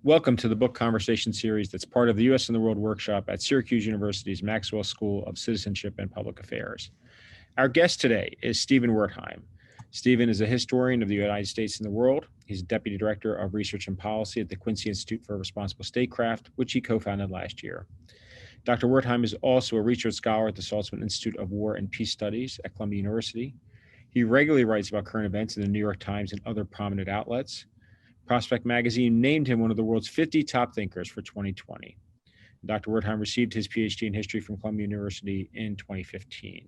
Welcome to the book conversation series that's part of the U.S. and the World Workshop at Syracuse University's Maxwell School of Citizenship and Public Affairs. Our guest today is Stephen Wertheim. Stephen is a historian of the United States and the world. He's Deputy Director of Research and Policy at the Quincy Institute for Responsible Statecraft, which he co-founded last year. Dr. Wertheim is also a research scholar at the Saltzman Institute of War and Peace Studies at Columbia University. He regularly writes about current events in the New York Times and other prominent outlets. Prospect Magazine named him one of the world's 50 top thinkers for 2020. Dr. Wertheim received his PhD in history from Columbia University in 2015.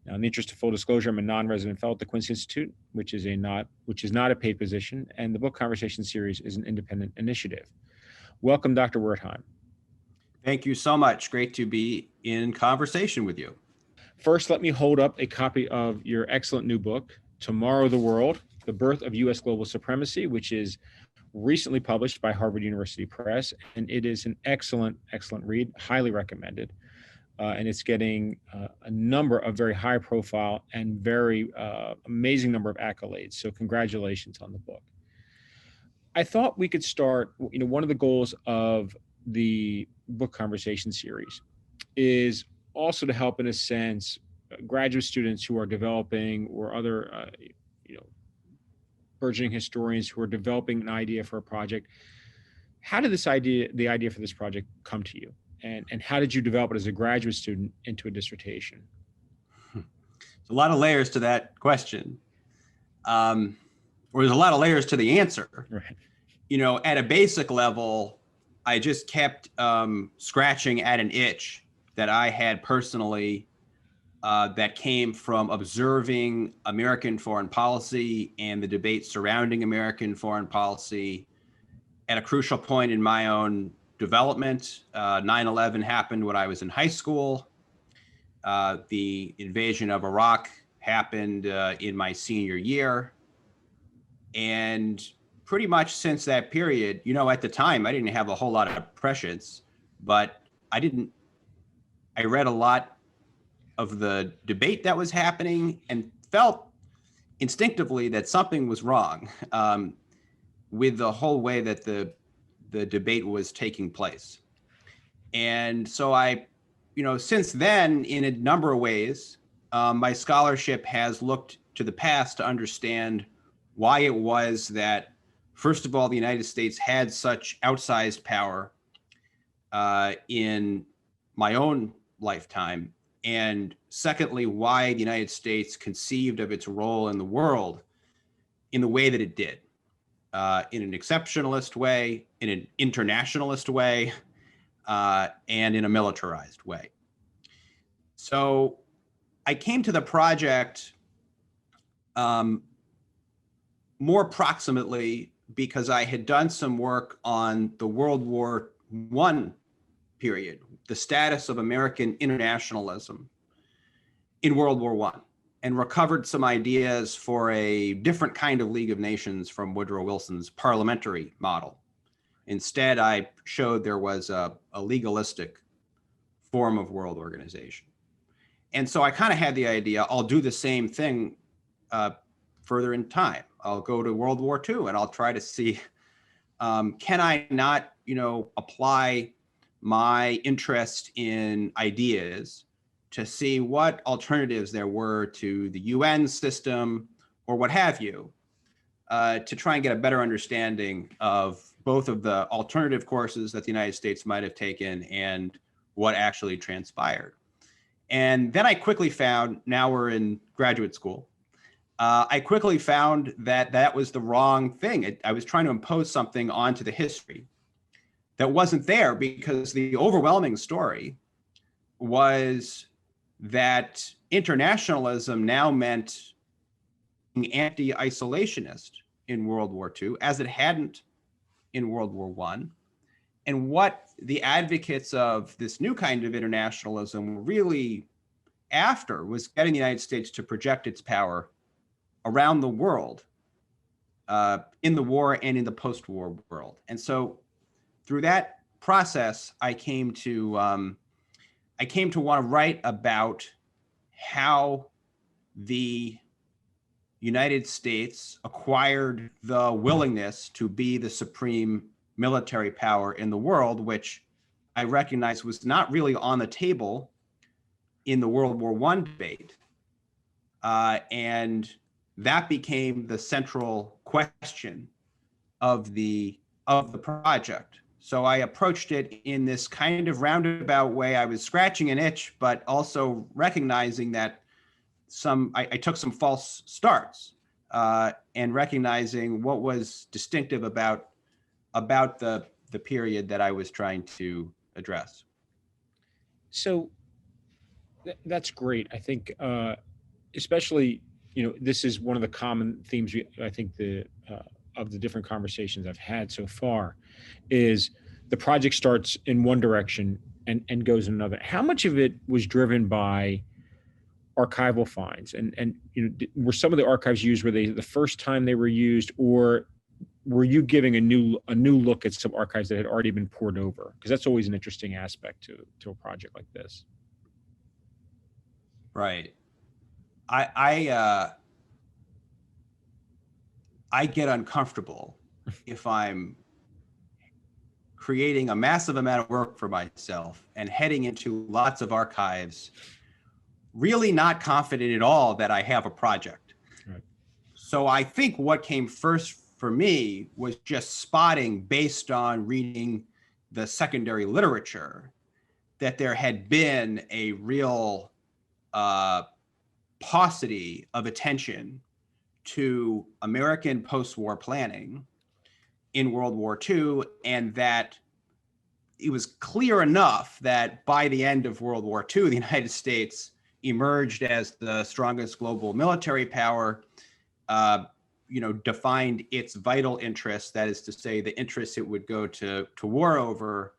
Now, in the interest of full disclosure, I'm a non-resident fellow at the Quincy Institute, which is not a paid position, and the book conversation series is an independent initiative. Welcome, Dr. Wertheim. Thank you so much. Great to be in conversation with you. First, let me hold up a copy of your excellent new book, Tomorrow the World: The Birth of U.S. Global Supremacy, which is recently published by Harvard University Press, and it is an excellent read, highly recommended. And it's getting a number of very high-profile and very amazing number of accolades. So congratulations on the book. I thought we could start, one of the goals of the book conversation series is also to help, in a sense, graduate students who are developing or other, burgeoning historians who are developing an idea for a project. How did the idea for this project come to you? And how did you develop it as a graduate student into a dissertation? There's a lot of layers to that question. Or there's a lot of layers to the answer. Right. At a basic level, I just kept scratching at an itch that I had personally that came from observing American foreign policy and the debate surrounding American foreign policy at a crucial point in my own development. 9/11 happened when I was in high school. The invasion of Iraq happened in my senior year. And pretty much since that period, at the time, I didn't have a whole lot of prescience, but I read a lot of the debate that was happening and felt instinctively that something was wrong with the whole way that the debate was taking place. And so I, since then, in a number of ways, my scholarship has looked to the past to understand why it was that, first of all, the United States had such outsized power in my own lifetime. And secondly, why the United States conceived of its role in the world in the way that it did, in an exceptionalist way, in an internationalist way, and in a militarized way. So I came to the project more proximately because I had done some work on the World War I period, the status of American internationalism in World War I, and recovered some ideas for a different kind of League of Nations from Woodrow Wilson's parliamentary model. Instead, I showed there was a legalistic form of world organization. And so I kind of had the idea, I'll do the same thing further in time. I'll go to World War II and I'll try to see, can I not, apply my interest in ideas to see what alternatives there were to the UN system or what have you, to try and get a better understanding of both of the alternative courses that the United States might have taken and what actually transpired. And then I quickly found, now we're in graduate school, I quickly found that that was the wrong thing. I was trying to impose something onto the history that wasn't there, because the overwhelming story was that internationalism now meant being anti-isolationist in World War II, as it hadn't in World War I. And what the advocates of this new kind of internationalism were really after was getting the United States to project its power around the world, in the war and in the post-war world. And so through that process, I came to want to write about how the United States acquired the willingness to be the supreme military power in the world, which I recognize was not really on the table in the World War I debate. And that became the central question of the project. So I approached it in this kind of roundabout way. I was scratching an itch, but also recognizing that I took some false starts, and recognizing what was distinctive about the period that I was trying to address. So that's great. I think, especially, this is one of the common themes I think of the different conversations I've had so far, is the project starts in one direction and goes in another. How much of it was driven by archival finds, and were some of the archives used, were they the first time they were used, or were you giving a new look at some archives that had already been poured over? Because that's always an interesting aspect to a project like this. Right. I get uncomfortable if I'm creating a massive amount of work for myself and heading into lots of archives, really not confident at all that I have a project. Right. So I think what came first for me was just spotting, based on reading the secondary literature, that there had been a real paucity of attention to American post-war planning in World War II, and that it was clear enough that by the end of World War II, the United States emerged as the strongest global military power, defined its vital interests, that is to say, the interests it would go to war over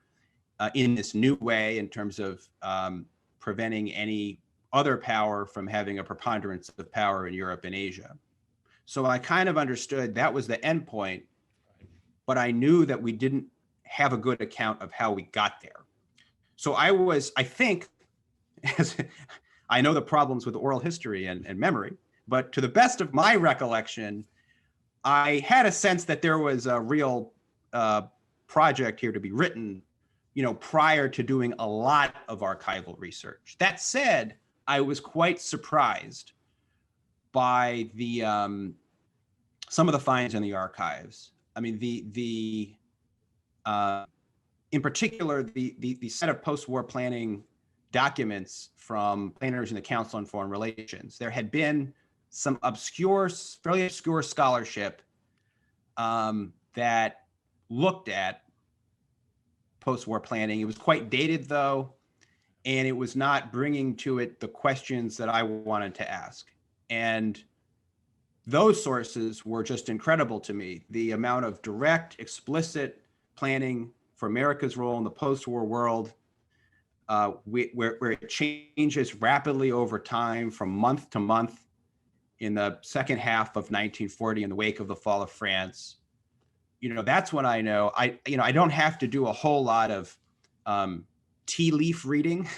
in this new way, in terms of preventing any other power from having a preponderance of power in Europe and Asia. So I kind of understood that was the end point, but I knew that we didn't have a good account of how we got there. So I think, as I know the problems with oral history and memory, but to the best of my recollection, I had a sense that there was a real project here to be written, prior to doing a lot of archival research. That said, I was quite surprised by the some of the finds in the archives. I mean, in particular, the set of post-war planning documents from planners in the Council on Foreign Relations. There had been some fairly obscure scholarship that looked at post-war planning. It was quite dated, though, and it was not bringing to it the questions that I wanted to ask. And those sources were just incredible to me. The amount of direct, explicit planning for America's role in the post-war world, where it changes rapidly over time from month to month in the second half of 1940 in the wake of the fall of France. That's when I know I don't have to do a whole lot of tea leaf reading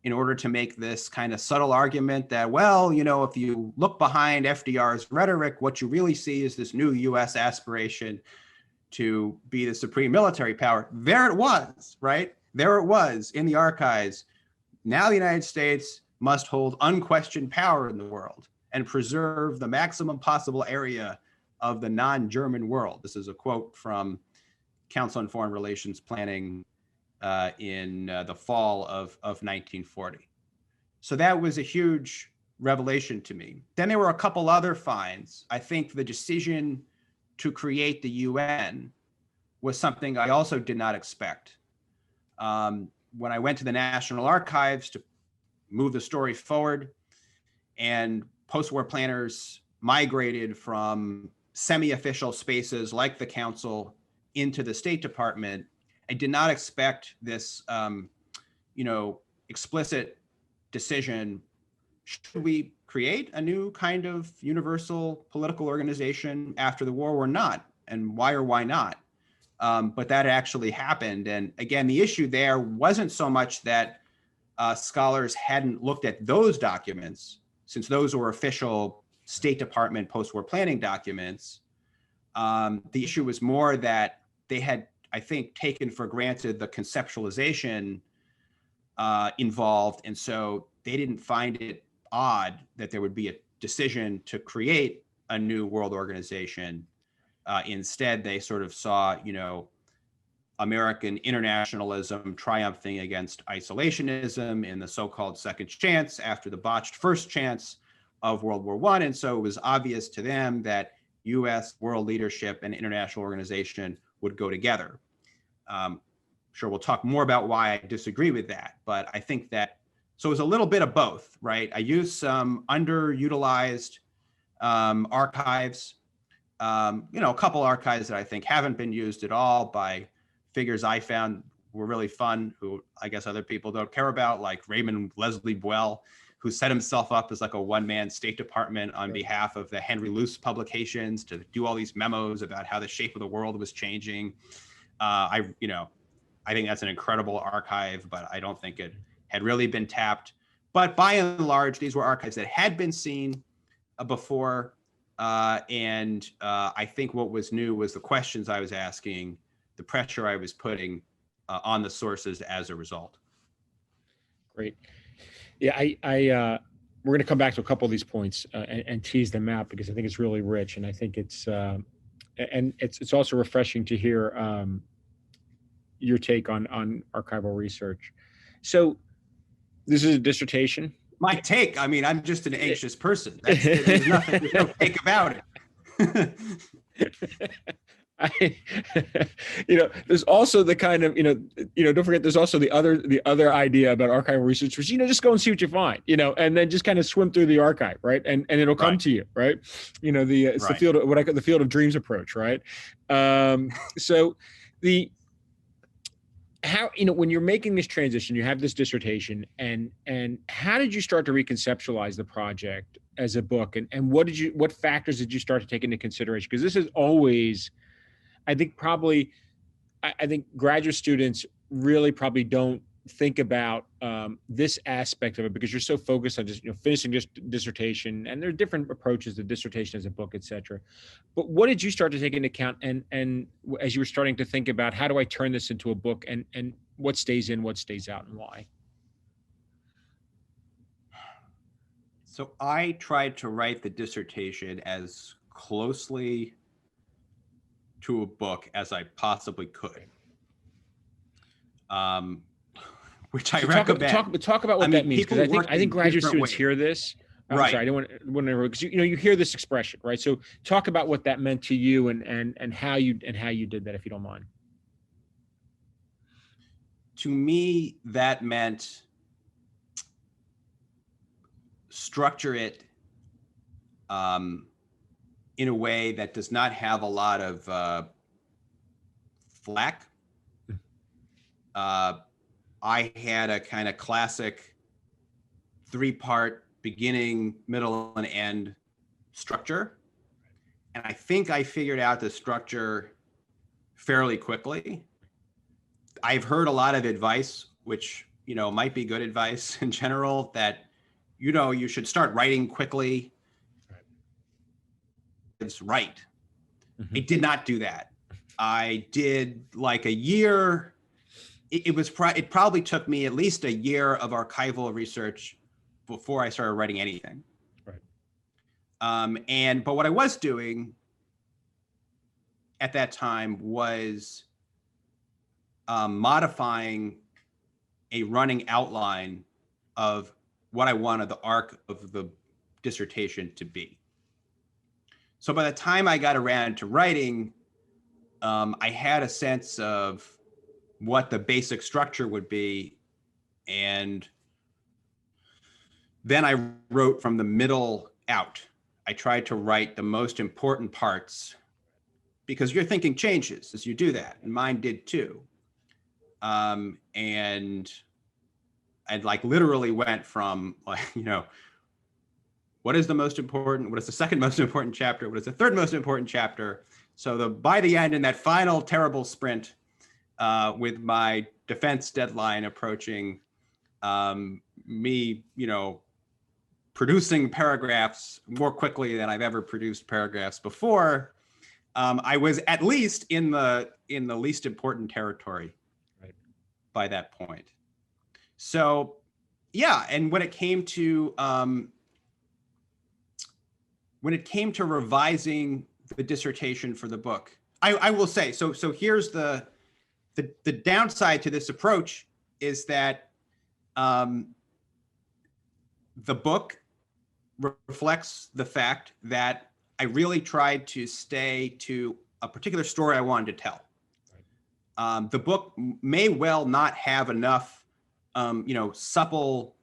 in order to make this kind of subtle argument that, if you look behind FDR's rhetoric, what you really see is this new US aspiration to be the supreme military power. There it was, right? There it was in the archives. Now the United States must hold unquestioned power in the world and preserve the maximum possible area of the non-German world. This is a quote from Council on Foreign Relations Planning in the fall of 1940. So that was a huge revelation to me. Then there were a couple other finds. I think the decision to create the UN was something I also did not expect. When I went to the National Archives to move the story forward, and post-war planners migrated from semi-official spaces like the Council into the State Department, I did not expect this, explicit decision. Should we create a new kind of universal political organization after the war or not? And why or why not? But that actually happened. And again, the issue there wasn't so much that scholars hadn't looked at those documents, since those were official State Department post-war planning documents. The issue was more that they had I think, taken for granted the conceptualization involved. And so they didn't find it odd that there would be a decision to create a new world organization. Instead, they sort of saw, American internationalism triumphing against isolationism in the so-called second chance after the botched first chance of World War I. And so it was obvious to them that US world leadership and international organization would go together. Sure, we'll talk more about why I disagree with that, but I think that, so it was a little bit of both, right? I used some underutilized archives, a couple archives that I think haven't been used at all by figures I found were really fun, who I guess other people don't care about, like Raymond Leslie Buell, who set himself up as like a one-man State Department on behalf of the Henry Luce publications to do all these memos about how the shape of the world was changing. I think that's an incredible archive, but I don't think it had really been tapped. But by and large, these were archives that had been seen before. And I think what was new was the questions I was asking, the pressure I was putting on the sources as a result. Great. Yeah, I we're going to come back to a couple of these points and tease them out because I think it's really rich, and I think it's also refreshing to hear your take on archival research. So, this is a dissertation. My take. I mean, I'm just an anxious person. There's no take about it. There's also the kind of, don't forget, there's also the other idea about archival research, which, just go and see what you find, and then just kind of swim through the archive, right? And it'll come to you, right? It's the field of what I call the field of dreams approach, right? So when you're making this transition, you have this dissertation, and how did you start to reconceptualize the project as a book, and what factors did you start to take into consideration? Because this is always, I think graduate students really probably don't think about this aspect of it because you're so focused on just finishing just dissertation, and there are different approaches to dissertation as a book, et cetera. But what did you start to take into account, and as you were starting to think about how do I turn this into a book, and what stays in, what stays out, and why? So I tried to write the dissertation as closely to a book as I possibly could, which I recommend. Talk about what that means, because I think graduate students hear this. Right. Sorry, I don't want to, because you hear this expression, right? So talk about what that meant to you and how you did that, if you don't mind. To me, that meant structure it in a way that does not have a lot of flack. I had a kind of classic 3-part beginning, middle, and end structure. And I think I figured out the structure fairly quickly. I've heard a lot of advice, which, might be good advice in general, that, you should start writing quickly. It's right. Mm-hmm. I did not do that. I did like a year. It probably took me at least a year of archival research before I started writing anything. Right. But what I was doing at that time was modifying a running outline of what I wanted the arc of the dissertation to be. So by the time I got around to writing, I had a sense of what the basic structure would be. And then I wrote from the middle out. I tried to write the most important parts because your thinking changes as you do that. And mine did too. And I literally went from what is the most important, what is the second most important chapter, what is the third most important chapter. So by the end, in that final terrible sprint, with my defense deadline approaching, me, producing paragraphs more quickly than I've ever produced paragraphs before, I was at least in the least important territory Right. by that point. So, yeah, and when it came to revising the dissertation for the book, I will say, so here's the downside to this approach is that the book reflects the fact that I really tried to stay to a particular story I wanted to tell. The book may well not have enough, supple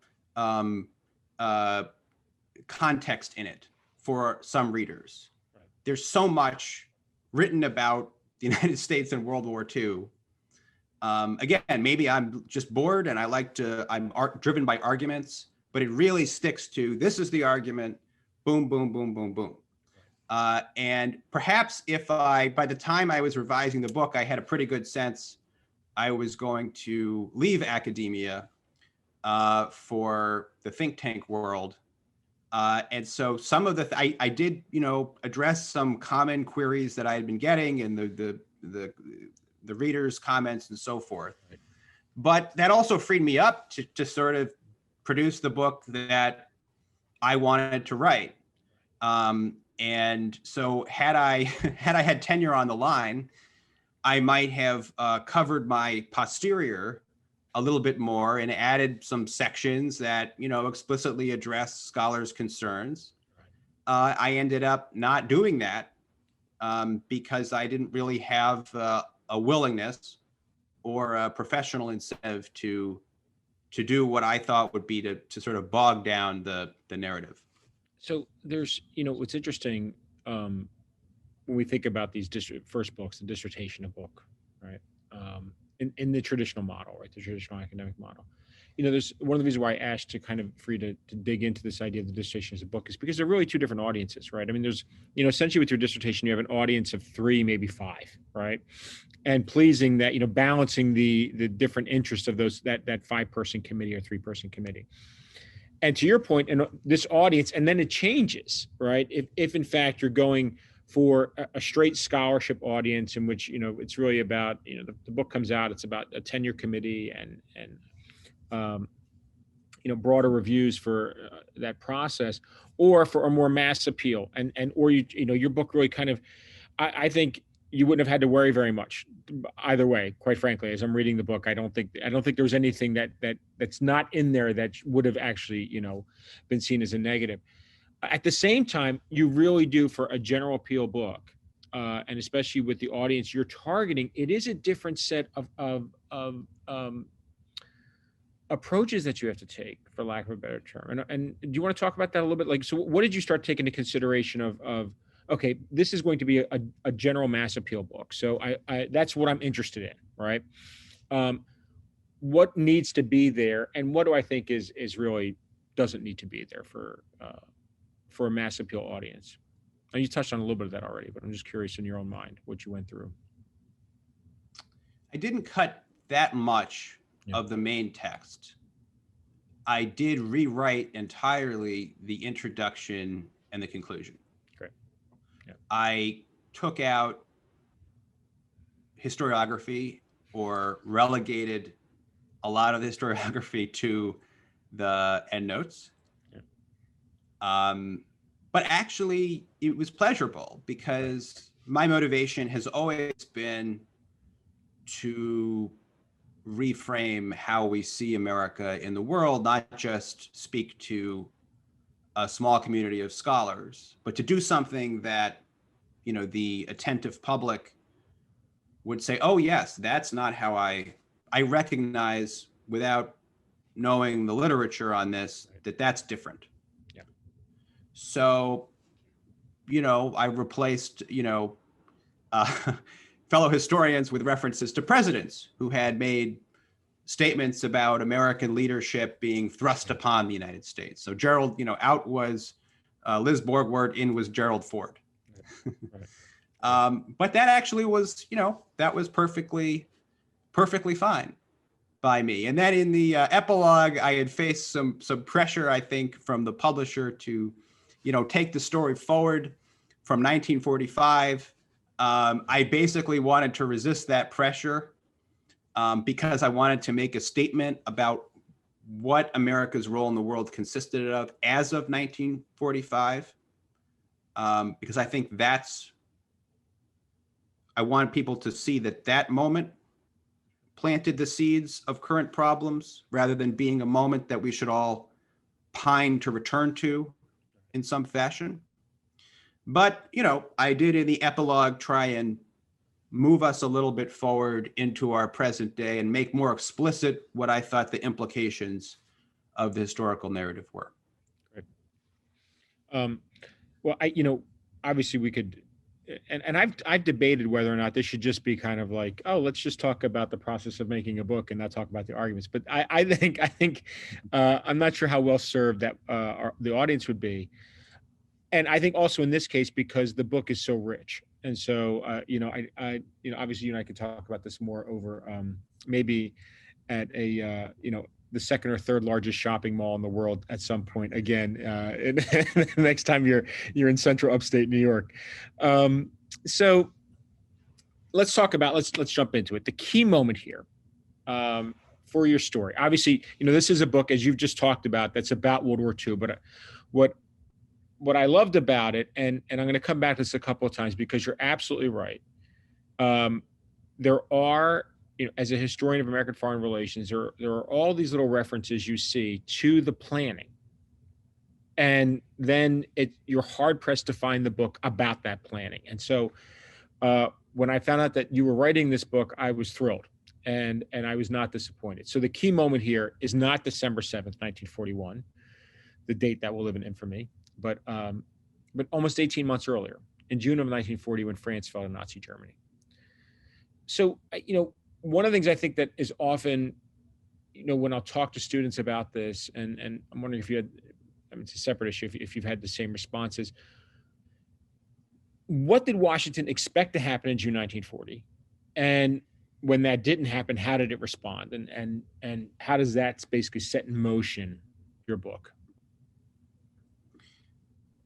context in it for some readers. Right. There's so much written about the United States in World War II. Again, maybe I'm just bored and I'm driven by arguments, but it really sticks to, this is the argument, boom, boom, boom, boom, boom. And perhaps if by the time I was revising the book, I had a pretty good sense I was going to leave academia for the think tank world. And so some of I did, address some common queries that I had been getting and the readers' comments and so forth. Right. But that also freed me up to sort of produce the book that I wanted to write. And so had I had tenure on the line, I might have covered my posterior a little bit more and added some sections that, explicitly address scholars' concerns. I ended up not doing that because I didn't really have a willingness or a professional incentive to do what I thought would be to sort of bog down the narrative. So there's, what's interesting when we think about these first books, the dissertation of book, right? In the traditional model, right? The traditional academic model. There's one of the reasons why I asked for you to dig into this idea of the dissertation as a book is because they're really two different audiences, right? I mean, there's, essentially with your dissertation, you have an audience of 3, maybe 5, right? And pleasing that, balancing the different interests of those, that 5-person committee or 3-person committee. And to your point, and this audience, and then it changes, right? If in fact you're going for a straight scholarship audience in which, it's really about, the book comes out, it's about a tenure committee and broader reviews for that process, or for a more mass appeal, or your book really kind of, I think you wouldn't have had to worry very much either way. Quite frankly, as I'm reading the book, I don't think there was anything that's not in there that would have actually been seen as a negative. At the same time, you really do, for a general appeal book, and especially with the audience you're targeting, it is a different set of approaches that you have to take, for lack of a better term. And do you want to talk about that a little bit? Like, so what did you start taking into consideration of okay, this is going to be a general mass appeal book, so I that's what I'm interested in, right? What needs to be there, and what do I think is really doesn't need to be there for a mass appeal audience? And you touched on a little bit of that already, but I'm just curious in your own mind what you went through. I didn't cut that much of the main text. I did rewrite entirely the introduction and the conclusion. Great. Yeah. I took out historiography, or relegated a lot of the historiography to the endnotes. But actually, it was pleasurable because my motivation has always been to reframe how we see America in the world, not just speak to a small community of scholars, but to do something that, the attentive public would say, oh yes, that's not how I recognize, without knowing the literature on this, that's different. Yeah. So, I replaced, fellow historians with references to presidents who had made statements about American leadership being thrust upon the United States. So Gerald, out was Liz Borgward, in was Gerald Ford. Right. But that actually was, that was perfectly fine by me. And then in the epilogue, I had faced some pressure, I think, from the publisher to, take the story forward from 1945 I basically wanted to resist that pressure because I wanted to make a statement about what America's role in the world consisted of as of 1945, because I think I want people to see that moment planted the seeds of current problems rather than being a moment that we should all pine to return to in some fashion. But, I did in the epilogue try and move us a little bit forward into our present day and make more explicit what I thought the implications of the historical narrative were. Right. Well, obviously we could, and I've debated whether or not this should just be kind of like, oh, let's just talk about the process of making a book and not talk about the arguments. But I think I'm not sure how well served that the audience would be. And I think also in this case, because the book is so rich. And so, obviously you and I could talk about this more over maybe at a, the second or third largest shopping mall in the world at some point again, next time you're in central upstate New York. So let's talk about, let's jump into it. The key moment here for your story, obviously, this is a book, as you've just talked about, that's about World War II, but what I loved about it, and I'm going to come back to this a couple of times because you're absolutely right. There are, as a historian of American foreign relations, there are all these little references you see to the planning. And then you're hard pressed to find the book about that planning. And so when I found out that you were writing this book, I was thrilled and I was not disappointed. So the key moment here is not December 7th, 1941, the date that will live in infamy, but almost 18 months earlier, in June of 1940, when France fell to Nazi Germany. So, one of the things I think that is often, when I'll talk to students about this, and I'm wondering if you had, it's a separate issue, if you've had the same responses. What did Washington expect to happen in June 1940? And when that didn't happen, how did it respond? And how does that basically set in motion your book?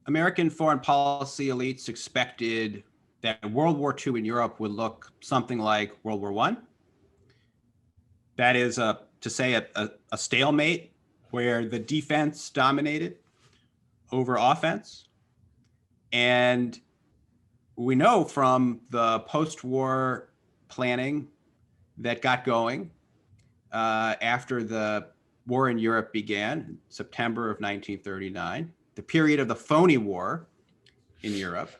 American foreign policy elites expected that World War II in Europe would look something like World War I. That is, a stalemate where the defense dominated over offense. And we know from the post-war planning that got going after the war in Europe began in September of 1939, the period of the phony war in Europe,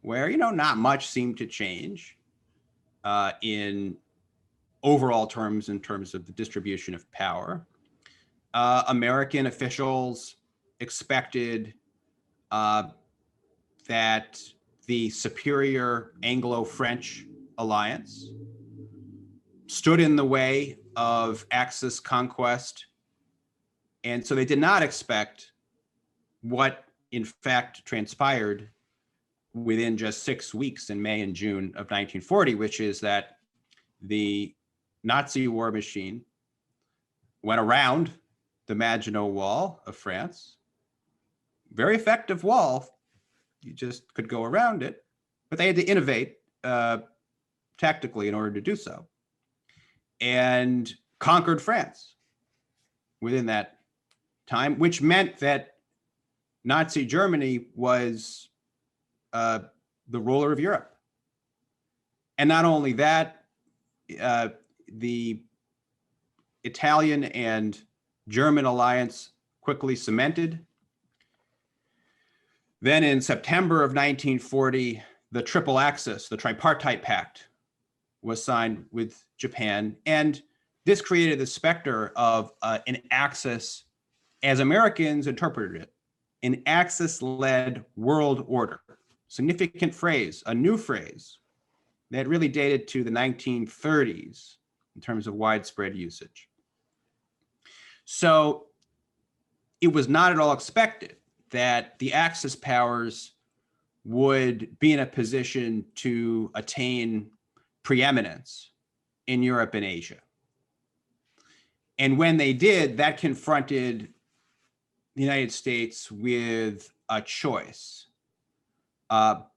where, not much seemed to change in overall terms, in terms of the distribution of power. American officials expected that the superior Anglo-French alliance stood in the way of Axis conquest. And so they did not expect what in fact transpired within just 6 weeks in May and June of 1940, which is that the Nazi war machine went around the Maginot Wall of France. Very effective wall. You just could go around it, but they had to innovate tactically in order to do so, and conquered France within that time, which meant that Nazi Germany was the ruler of Europe. And not only that, the Italian and German alliance quickly cemented. Then in September of 1940, the Triple Axis, the Tripartite Pact, was signed with Japan. And this created the specter of an Axis, as Americans interpreted it, an Axis-led world order. Significant phrase, a new phrase that really dated to the 1930s in terms of widespread usage. So it was not at all expected that the Axis powers would be in a position to attain preeminence in Europe and Asia. And when they did, that confronted the United States with a choice.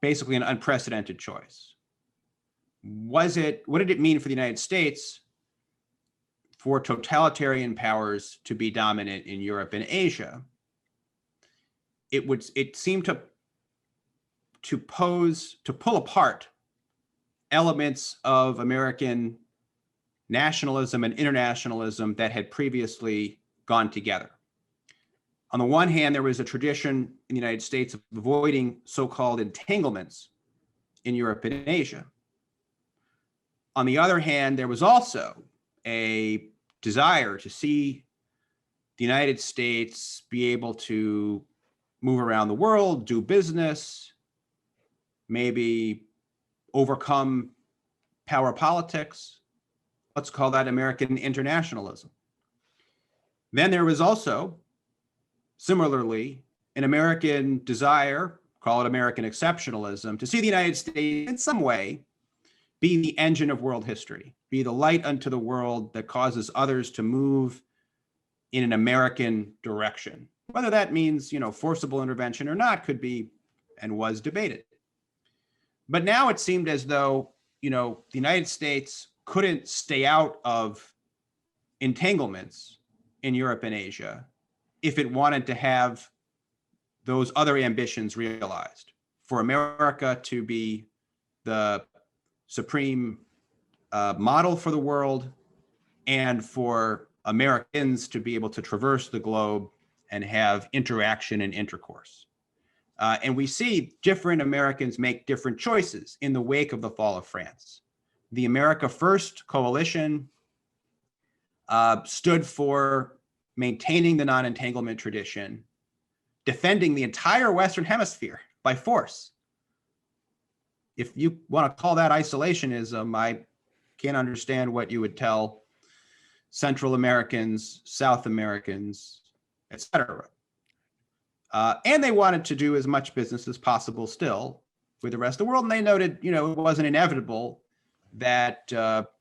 basically an unprecedented choice. What did it mean for the United States for totalitarian powers to be dominant in Europe and Asia? It seemed to pull apart elements of American nationalism and internationalism that had previously gone together. On the one hand, there was a tradition in the United States of avoiding so-called entanglements in Europe and Asia. On the other hand, there was also a desire to see the United States be able to move around the world, do business, maybe overcome power politics. Let's call that American internationalism. Then there was also, similarly, an American desire, call it American exceptionalism, to see the United States in some way be the engine of world history, be the light unto the world that causes others to move in an American direction. Whether that means, forcible intervention or not could be and was debated. But now it seemed as though, the United States couldn't stay out of entanglements in Europe and Asia if it wanted to have those other ambitions realized, for America to be the supreme model for the world, and for Americans to be able to traverse the globe and have interaction and intercourse. And we see different Americans make different choices in the wake of the fall of France. The America First coalition stood for maintaining the non-entanglement tradition, defending the entire Western Hemisphere by force. If you want to call that isolationism, I can't understand what you would tell Central Americans, South Americans, etc. And they wanted to do as much business as possible still with the rest of the world. And they noted, it wasn't inevitable that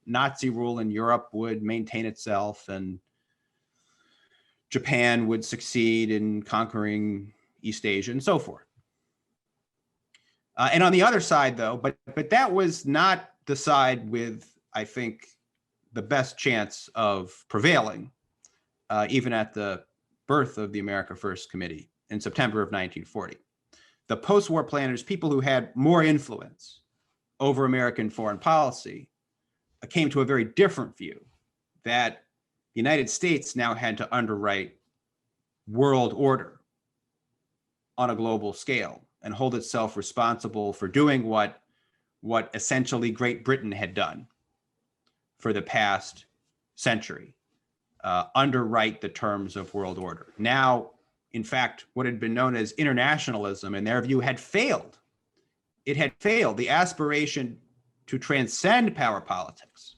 Nazi rule in Europe would maintain itself and Japan would succeed in conquering East Asia and so forth. And on the other side, though, but that was not the side with, I think, the best chance of prevailing, even at the birth of the America First Committee in September of 1940. The post-war planners, people who had more influence over American foreign policy, came to a very different view that the United States now had to underwrite world order on a global scale and hold itself responsible for doing what essentially Great Britain had done for the past century, underwrite the terms of world order. Now, in fact, what had been known as internationalism, in their view, had failed. It had failed. The aspiration to transcend power politics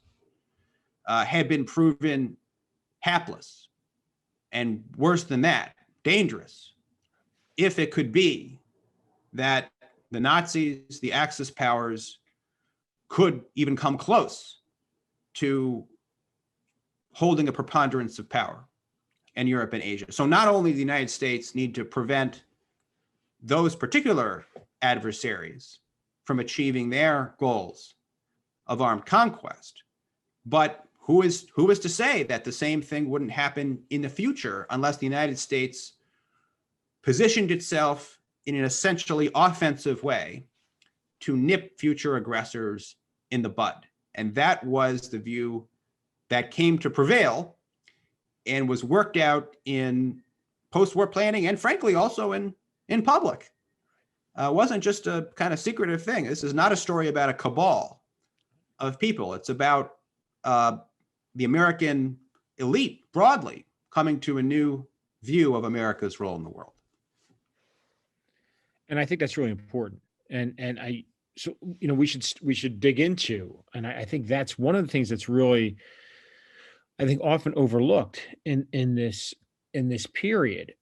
had been proven hapless, and worse than that, dangerous, if it could be that the Nazis, the Axis powers, could even come close to holding a preponderance of power in Europe and Asia. So not only the United States need to prevent those particular adversaries from achieving their goals of armed conquest, but who is to say that the same thing wouldn't happen in the future unless the United States positioned itself in an essentially offensive way to nip future aggressors in the bud. And that was the view that came to prevail and was worked out in post-war planning and frankly also in public. It wasn't just a kind of secretive thing. This is not a story about a cabal of people. It's about the American elite broadly coming to a new view of America's role in the world. And I think that's really important. So we should dig into, and I think that's one of the things that's really, I think, often overlooked in this period,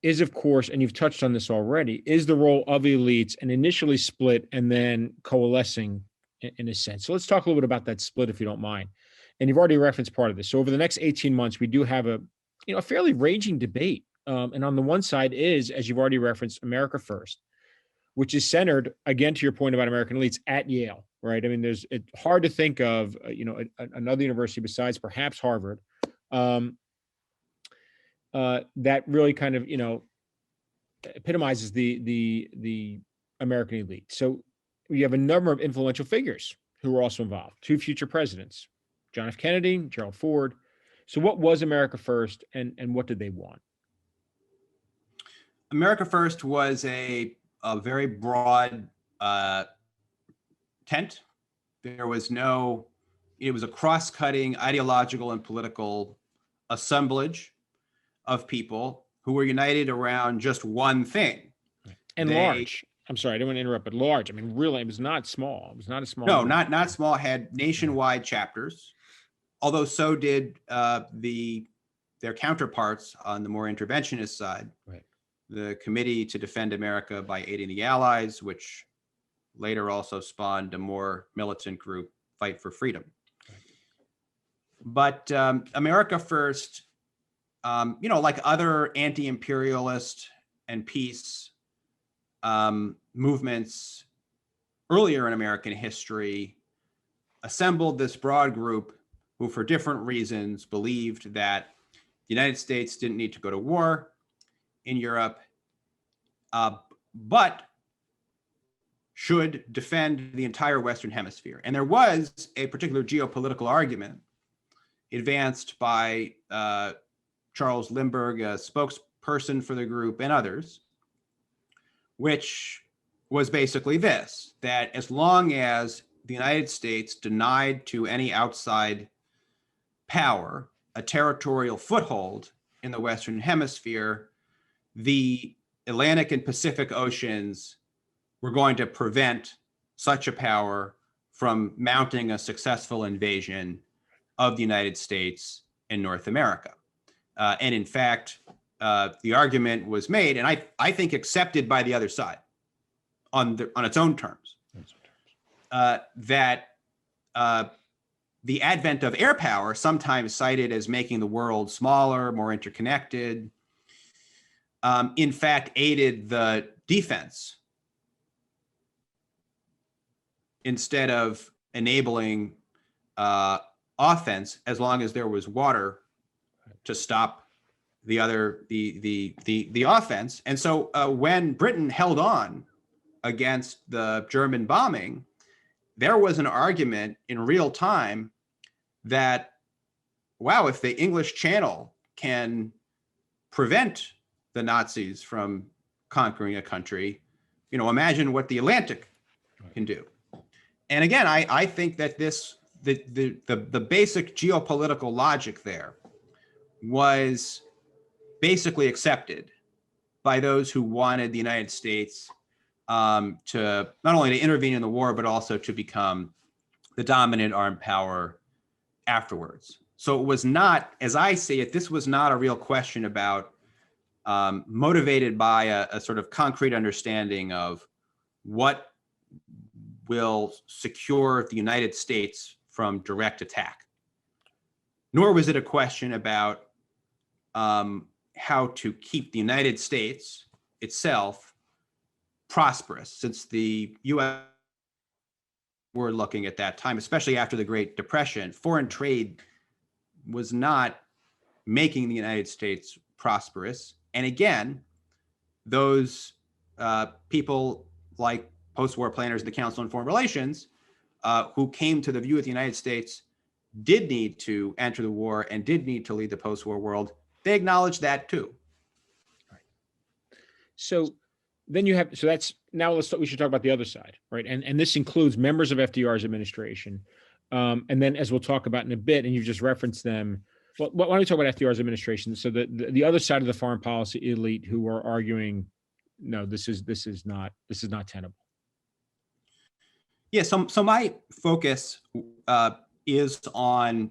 is, of course, and you've touched on this already, is the role of elites and initially split and then coalescing in a sense. So let's talk a little bit about that split, if you don't mind. And you've already referenced part of this. So over the next 18 months, we do have a fairly raging debate. And on the one side is, as you've already referenced, America First, which is centered, again, to your point about American elites, at Yale, right? I mean, it's hard to think of, another university besides perhaps Harvard, that really kind of, epitomizes the American elite. So you have a number of influential figures who were also involved. 2 future presidents, John F. Kennedy, Gerald Ford. So what was America First, and what did they want? America First was a very broad tent. It was a cross-cutting ideological and political assemblage of people who were united around just one thing. And large. I'm sorry, I didn't want to interrupt, but large. I mean, really, it was not small. It was not a small. No, not small. Had nationwide chapters, although so did their counterparts on the more interventionist side. Right. The Committee to Defend America by Aiding the Allies, which later also spawned a more militant group, Fight for Freedom. Right. But America First, like other anti-imperialist and peace movements earlier in American history, assembled this broad group who, for different reasons, believed that the United States didn't need to go to war in Europe, but should defend the entire Western Hemisphere. And there was a particular geopolitical argument advanced by Charles Lindbergh, a spokesperson for the group, and others, which was basically this: that as long as the United States denied to any outside power a territorial foothold in the Western Hemisphere, the Atlantic and Pacific Oceans were going to prevent such a power from mounting a successful invasion of the United States in North America. And in fact, the argument was made, and I think accepted by the other side on its own terms, that the advent of air power, sometimes cited as making the world smaller, more interconnected, in fact aided the defense instead of enabling offense, as long as there was water to stop the offense. And so when Britain held on against the German bombing, there was an argument in real time that, wow, if the English Channel can prevent the Nazis from conquering a country, imagine what the Atlantic can do. And again, I think that the basic geopolitical logic there was basically accepted by those who wanted the United States to not only to intervene in the war, but also to become the dominant armed power afterwards. So it was not, as I see it, this was not a real question about motivated by a sort of concrete understanding of what will secure the United States from direct attack. Nor was it a question about how to keep the United States itself prosperous, since the U.S. were looking at that time, especially after the Great Depression, foreign trade was not making the United States prosperous. And again, those people like post-war planners of the Council on Foreign Relations, who came to the view that the United States did need to enter the war and did need to lead the post-war world, they acknowledged that too. Right. So then you have, so that's, now we should talk about the other side, right? And this includes members of FDR's administration. And then, as we'll talk about in a bit, and you've just referenced them, well, why don't we talk about FDR's administration? So the other side of the foreign policy elite who are arguing, no, this is not tenable. Yeah, so my focus is on,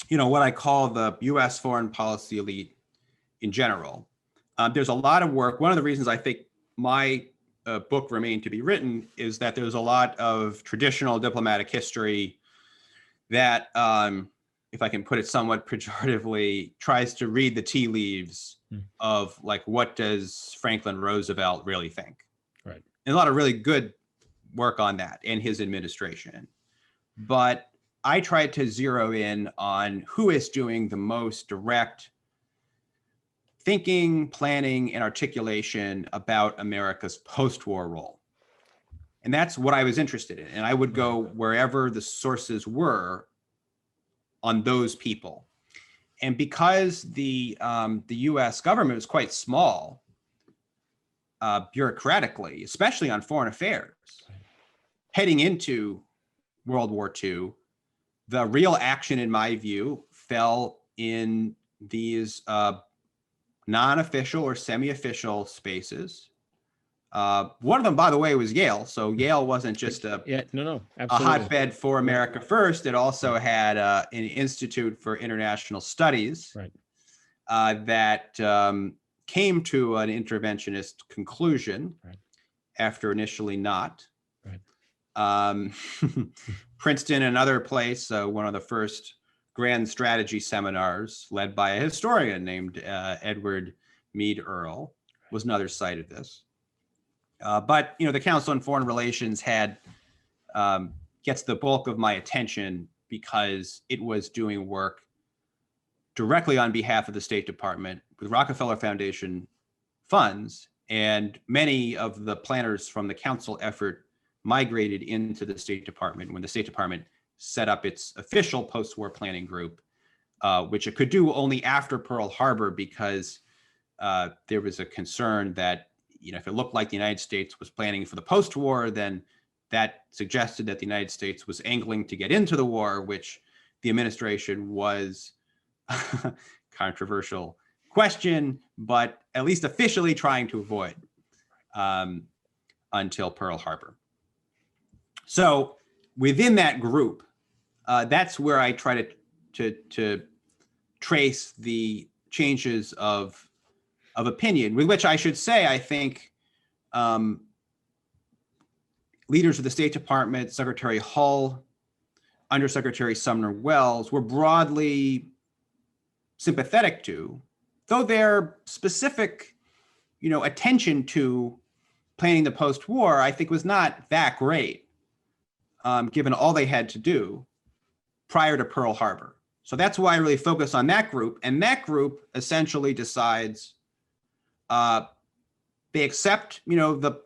what I call the U.S. foreign policy elite in general. There's a lot of work. One of the reasons I think my book remained to be written is that there's a lot of traditional diplomatic history that, if I can put it somewhat pejoratively, tries to read the tea leaves of, like, what does Franklin Roosevelt really think? Right. and a lot of really good work on that in his administration. But I tried to zero in on who is doing the most direct thinking, planning, and articulation about America's post-war role. And that's what I was interested in. And I would go wherever the sources were on those people. And because the US government was quite small, bureaucratically, especially on foreign affairs, heading into World War II, the real action, in my view, fell in these non-official or semi-official spaces. One of them, by the way, was Yale. So Yale wasn't just a hotbed for America First. It also had an Institute for International Studies that came to an interventionist conclusion after initially not. Princeton, another place, one of the first grand strategy seminars led by a historian named Edward Mead Earle was another site of this. But the Council on Foreign Relations gets the bulk of my attention because it was doing work directly on behalf of the State Department with Rockefeller Foundation funds, and many of the planners from the Council effort migrated into the State Department when the State Department set up its official post-war planning group, which it could do only after Pearl Harbor because there was a concern that if it looked like the United States was planning for the post-war, then that suggested that the United States was angling to get into the war, which the administration was controversial question, but at least officially trying to avoid until Pearl Harbor. So within that group, that's where I try to trace the changes of opinion, with which I should say, I think leaders of the State Department, Secretary Hull, Undersecretary Sumner Wells, were broadly sympathetic to, though their specific, attention to planning the post-war, I think was not that great, given all they had to do prior to Pearl Harbor. So that's why I really focus on that group. And that group essentially decides they accept,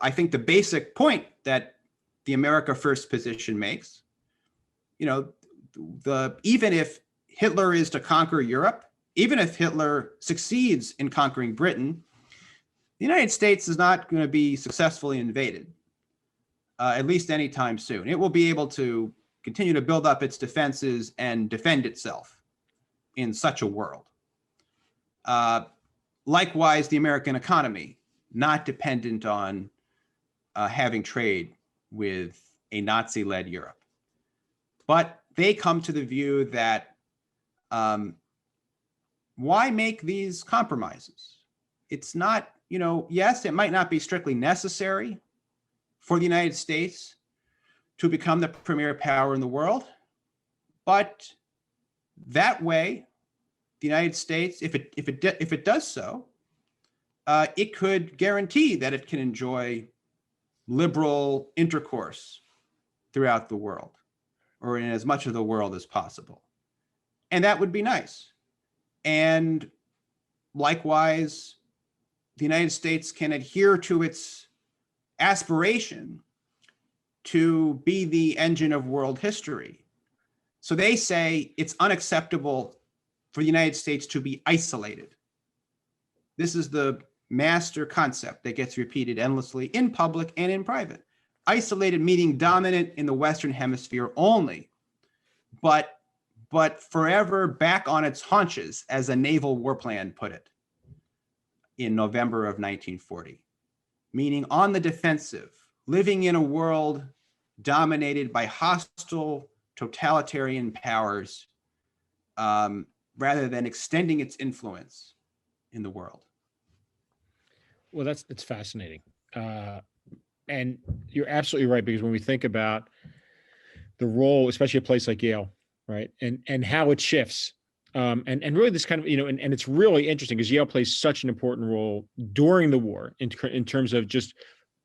I think the basic point that the America First position makes, even if Hitler is to conquer Europe, even if Hitler succeeds in conquering Britain, the United States is not going to be successfully invaded, at least anytime soon. It will be able to continue to build up its defenses and defend itself in such a world. Likewise, the American economy, not dependent on having trade with a Nazi-led Europe. But they come to the view that why make these compromises? It's not, yes, it might not be strictly necessary for the United States to become the premier power in the world, but that way, the United States, if it does so, it could guarantee that it can enjoy liberal intercourse throughout the world, or in as much of the world as possible. And that would be nice. And likewise, the United States can adhere to its aspiration to be the engine of world history. So they say it's unacceptable for the United States to be isolated. This is the master concept that gets repeated endlessly in public and in private. Isolated meaning dominant in the Western Hemisphere only, but forever back on its haunches, as a naval war plan put it in November of 1940, meaning on the defensive, living in a world dominated by hostile totalitarian powers, rather than extending its influence in the world. Well, it's fascinating. And you're absolutely right, because when we think about the role, especially a place like Yale, right, and how it shifts, and really this kind of, and it's really interesting because Yale plays such an important role during the war in terms of just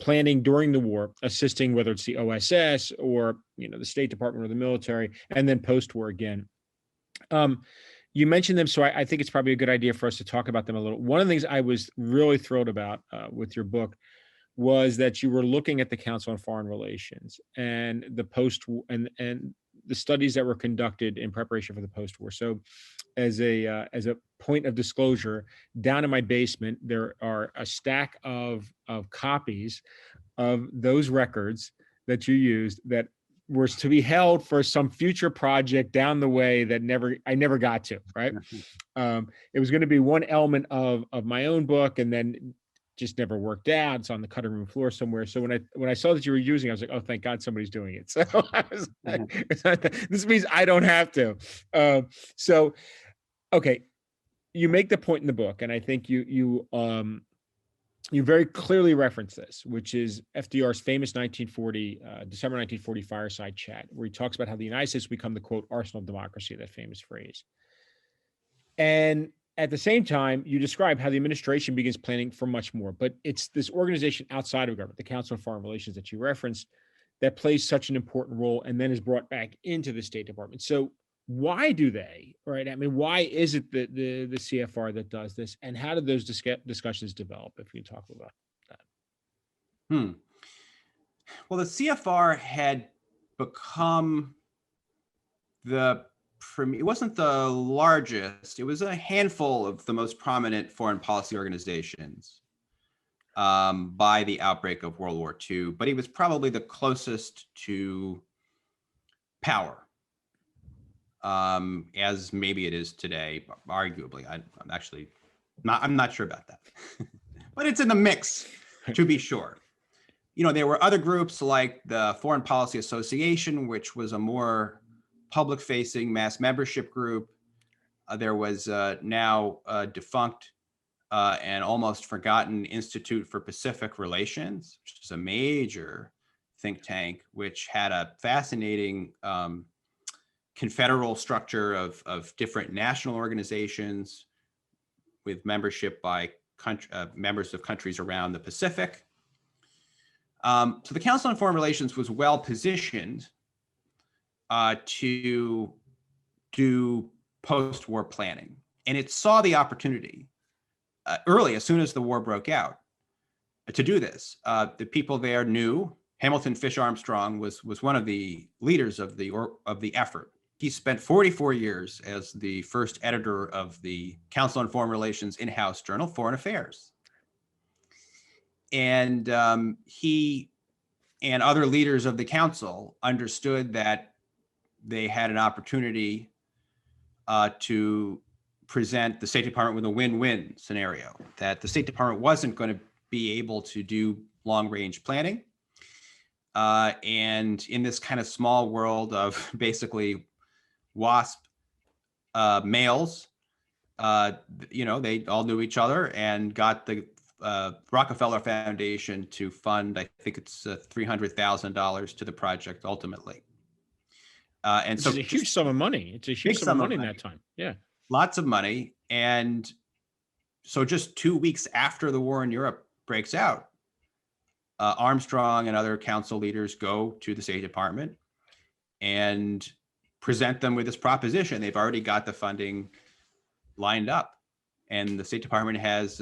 planning during the war, assisting whether it's the OSS or the State Department or the military, and then post-war again. You mentioned them, so I think it's probably a good idea for us to talk about them a little. One of the things I was really thrilled about with your book was that you were looking at the Council on Foreign Relations and the post and the studies that were conducted in preparation for the post-war. So, as a point of disclosure, down in my basement there are a stack of copies of those records that you used that was to be held for some future project down the way that I never got to, right? It was going to be one element of my own book, and then just never worked out. It's on the cutting room floor somewhere. So when I saw that you were using it, I was like, oh, thank God somebody's doing it. So I was like, this means I don't have to. So, okay, you make the point in the book, and I think you very clearly reference this, which is FDR's famous December 1940 fireside chat, where he talks about how the United States will become the, quote, arsenal of democracy, that famous phrase. And at the same time, you describe how the administration begins planning for much more. But it's this organization outside of government, the Council on Foreign Relations that you referenced, that plays such an important role and then is brought back into the State Department. So why do they, right? I mean, why is it the CFR that does this? And how did those discussions develop, if you talk about that? Well, the CFR had become it wasn't the largest. It was a handful of the most prominent foreign policy organizations by the outbreak of World War II, but it was probably the closest to power, as maybe it is today, arguably. I'm not sure about that, but it's in the mix, to be sure. There were other groups like the Foreign Policy Association, which was a more public-facing mass membership group. There was now defunct and almost forgotten Institute for Pacific Relations, which is a major think tank, which had a fascinating confederal structure of different national organizations with membership by members of countries around the Pacific. So the Council on Foreign Relations was well positioned to do post-war planning. And it saw the opportunity early, as soon as the war broke out, to do this. The people there knew Hamilton Fish Armstrong was one of the leaders of the effort. He spent 44 years as the first editor of the Council on Foreign Relations in-house journal, Foreign Affairs. And he and other leaders of the council understood that they had an opportunity to present the State Department with a win-win scenario, that the State Department wasn't going to be able to do long-range planning. And in this kind of small world of basically WASP males, they all knew each other and got the Rockefeller Foundation to fund, I think it's $300,000 to the project ultimately. And so it's a huge sum of money. It's a huge sum of money in that time. Yeah. Lots of money. And so just 2 weeks after the war in Europe breaks out, Armstrong and other council leaders go to the State Department and present them with this proposition. They've already got the funding lined up. And the State Department has,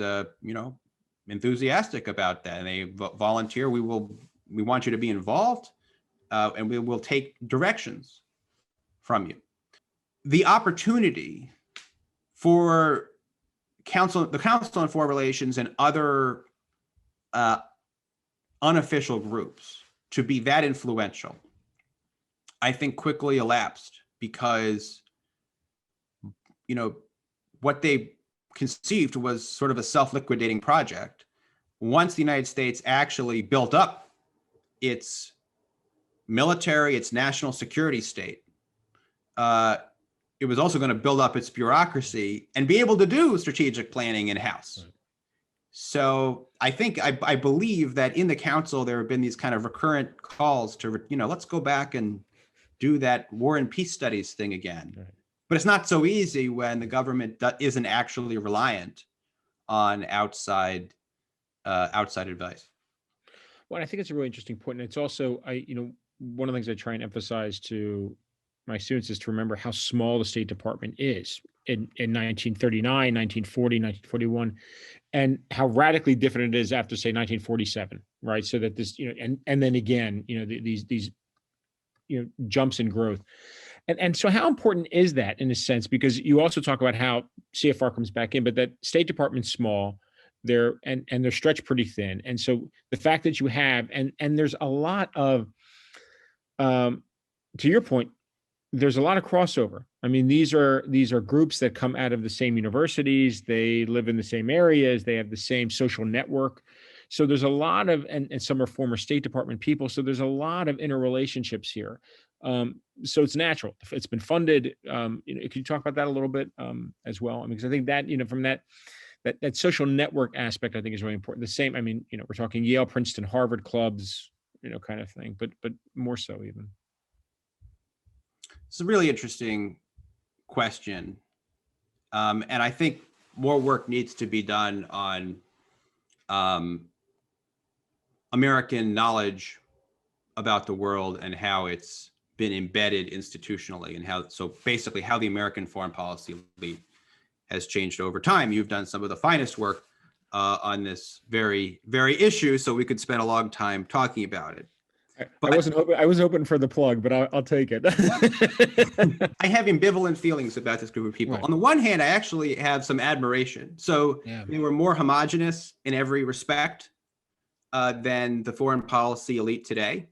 enthusiastic about that. And they volunteer, we want you to be involved, and we will take directions from you. The opportunity for the Council on Foreign Relations and other unofficial groups to be that influential, I think, quickly elapsed because, what they conceived was sort of a self-liquidating project. Once the United States actually built up its military, its national security state, it was also going to build up its bureaucracy and be able to do strategic planning in-house. Right. So I believe that in the council, there have been these kind of recurrent calls to, let's go back and do that war and peace studies thing again. Right. But it's not so easy when the government isn't actually reliant on outside advice. Well, I think it's a really interesting point. And it's also, one of the things I try and emphasize to my students is to remember how small the State Department is in 1939, 1940, 1941, and how radically different it is after, say, 1947, right? So that this, and then again, these jumps in growth. And so how important is that in a sense? Because you also talk about how CFR comes back in, but that State Department's small, they're stretched pretty thin. And so the fact that you have, and there's a lot of, to your point, there's a lot of crossover. I mean, these are groups that come out of the same universities, they live in the same areas, they have the same social network. So there's a lot of, and some are former State Department people. So there's a lot of interrelationships here. So it's natural. It's been funded. Can you talk about that a little bit as well? I mean, because I think that, from that social network aspect, I think is really important. The same, I mean, we're talking Yale, Princeton, Harvard clubs, kind of thing, but more so even. It's a really interesting question. And I think more work needs to be done on American knowledge about the world and how it's been embedded institutionally, and so basically how the American foreign policy elite has changed over time. You've done some of the finest work on this very, very issue, so we could spend a long time talking about it. But I was hoping for the plug, but I'll take it. I have ambivalent feelings about this group of people. Right. On the one hand, I actually have some admiration. So they were more homogenous in every respect than the foreign policy elite today.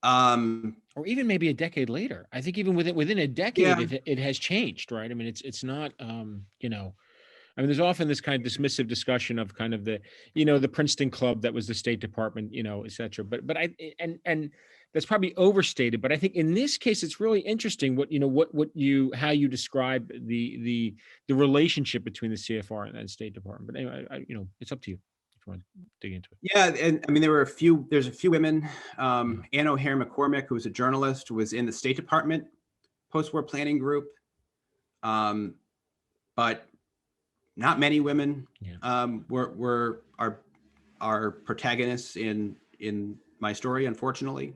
Or even maybe a decade later. I think even within a decade, it has changed, right? I mean, it's not, I mean, there's often this kind of dismissive discussion of kind of the, the Princeton club that was the State Department, et cetera. But and that's probably overstated. But I think in this case, it's really interesting how you describe the relationship between the CFR and State Department. But anyway, it's up to you if you want to dig into it. Yeah, and I mean, there's a few women. Ann O'Hare McCormick, who was a journalist, was in the State Department post-war planning group, but not many women were our protagonists in my story, unfortunately.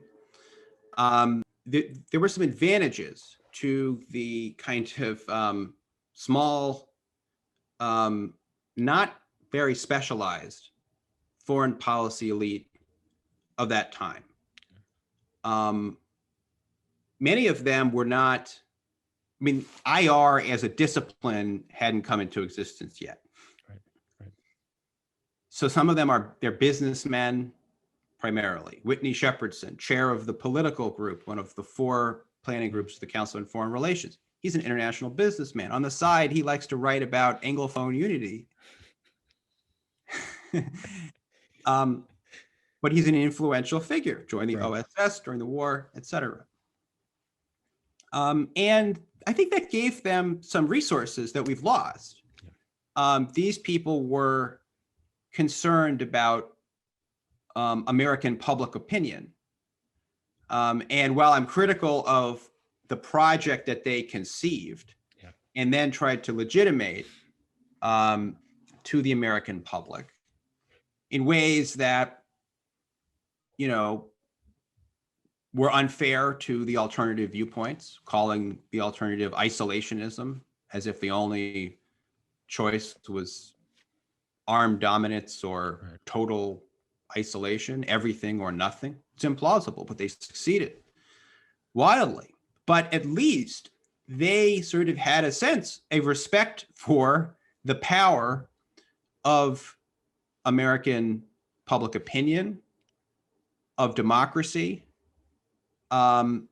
There were some advantages to the kind of small, not very specialized foreign policy elite of that time. Many of them were not, I mean, IR as a discipline hadn't come into existence yet. Right. So some of them they're businessmen primarily. Whitney Shepherdson, chair of the political group, one of the 4 planning groups of the Council on Foreign Relations. He's an international businessman. On the side, he likes to write about Anglophone unity. But he's an influential figure, joined the OSS during the war, etc. And I think that gave them some resources that we've lost. These people were concerned about American public opinion. And while I'm critical of the project that they conceived and then tried to legitimate to the American public in ways that, were unfair to the alternative viewpoints, calling the alternative isolationism, as if the only choice was armed dominance or total isolation, everything or nothing. It's implausible, but they succeeded wildly. But at least they sort of had a respect for the power of American public opinion, of democracy. And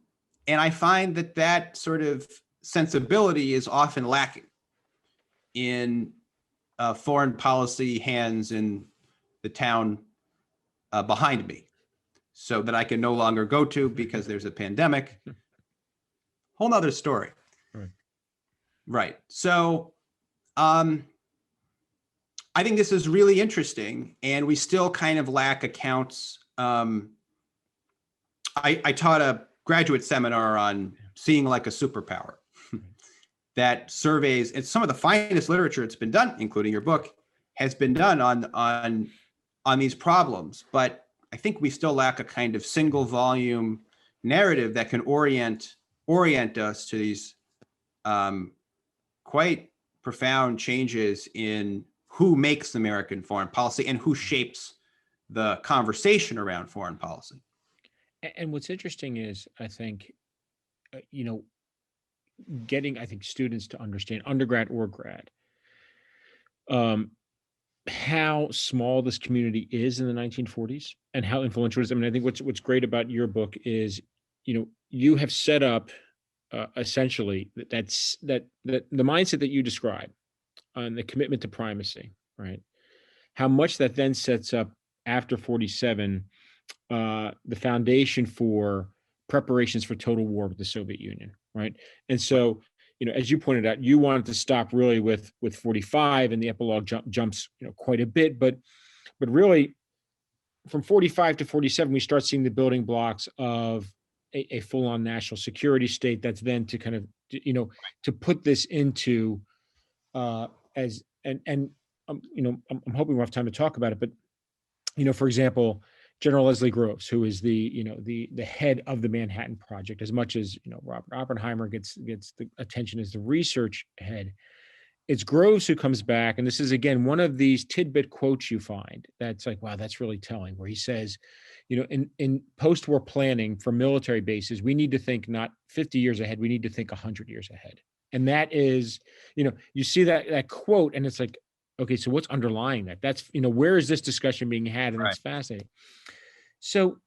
I find that sort of sensibility is often lacking in foreign policy hands in the town behind me, so that I can no longer go to because there's a pandemic. Whole nother story. Right. So I think this is really interesting, and we still kind of lack accounts. I taught a graduate seminar on seeing like a superpower that surveys, and some of the finest literature that's been done, including your book, has been done on on these problems, but I think we still lack a kind of single volume narrative that can orient us to these quite profound changes in who makes American foreign policy and who shapes the conversation around foreign policy. And what's interesting is, I think, getting, I think, students to understand, undergrad or grad, how small this community is in the 1940s and how influential it is. I mean, I think what's great about your book is, you have set up essentially that the mindset that you describe on the commitment to primacy, right? How much that then sets up after 47, the foundation for preparations for total war with the Soviet Union, right? And so, as you pointed out, you wanted to stop really with 45, and the epilogue jumps, quite a bit, but really from 45 to 47, we start seeing the building blocks of a full-on national security state. That's then to kind of, to put this into as and I'm hoping we'll have time to talk about it, but for example, General Leslie Groves, who is the head of the Manhattan Project, as much as Robert Oppenheimer gets the attention as the research head, it's Groves who comes back, and this is again one of these tidbit quotes you find that's like, wow, that's really telling, where he says, in post-war planning for military bases, we need to think not 50 years ahead, we need to think 100 years ahead. And that is, you see that quote, and it's like, okay, so what's underlying that? That's, where is this discussion being had? And It's fascinating. So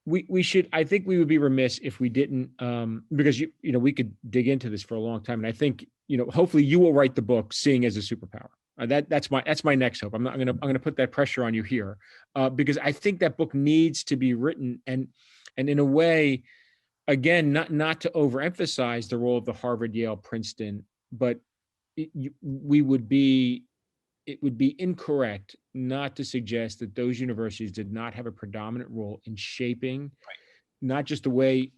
we should, I think we would be remiss if we didn't, because we could dig into this for a long time. And I think, hopefully you will write the book Seeing as a Superpower. That's my next hope. I'm gonna put that pressure on you here, because I think that book needs to be written, and in a way, again, not to overemphasize the role of the Harvard, Yale, Princeton, but it would be incorrect not to suggest that those universities did not have a predominant role in shaping not just the way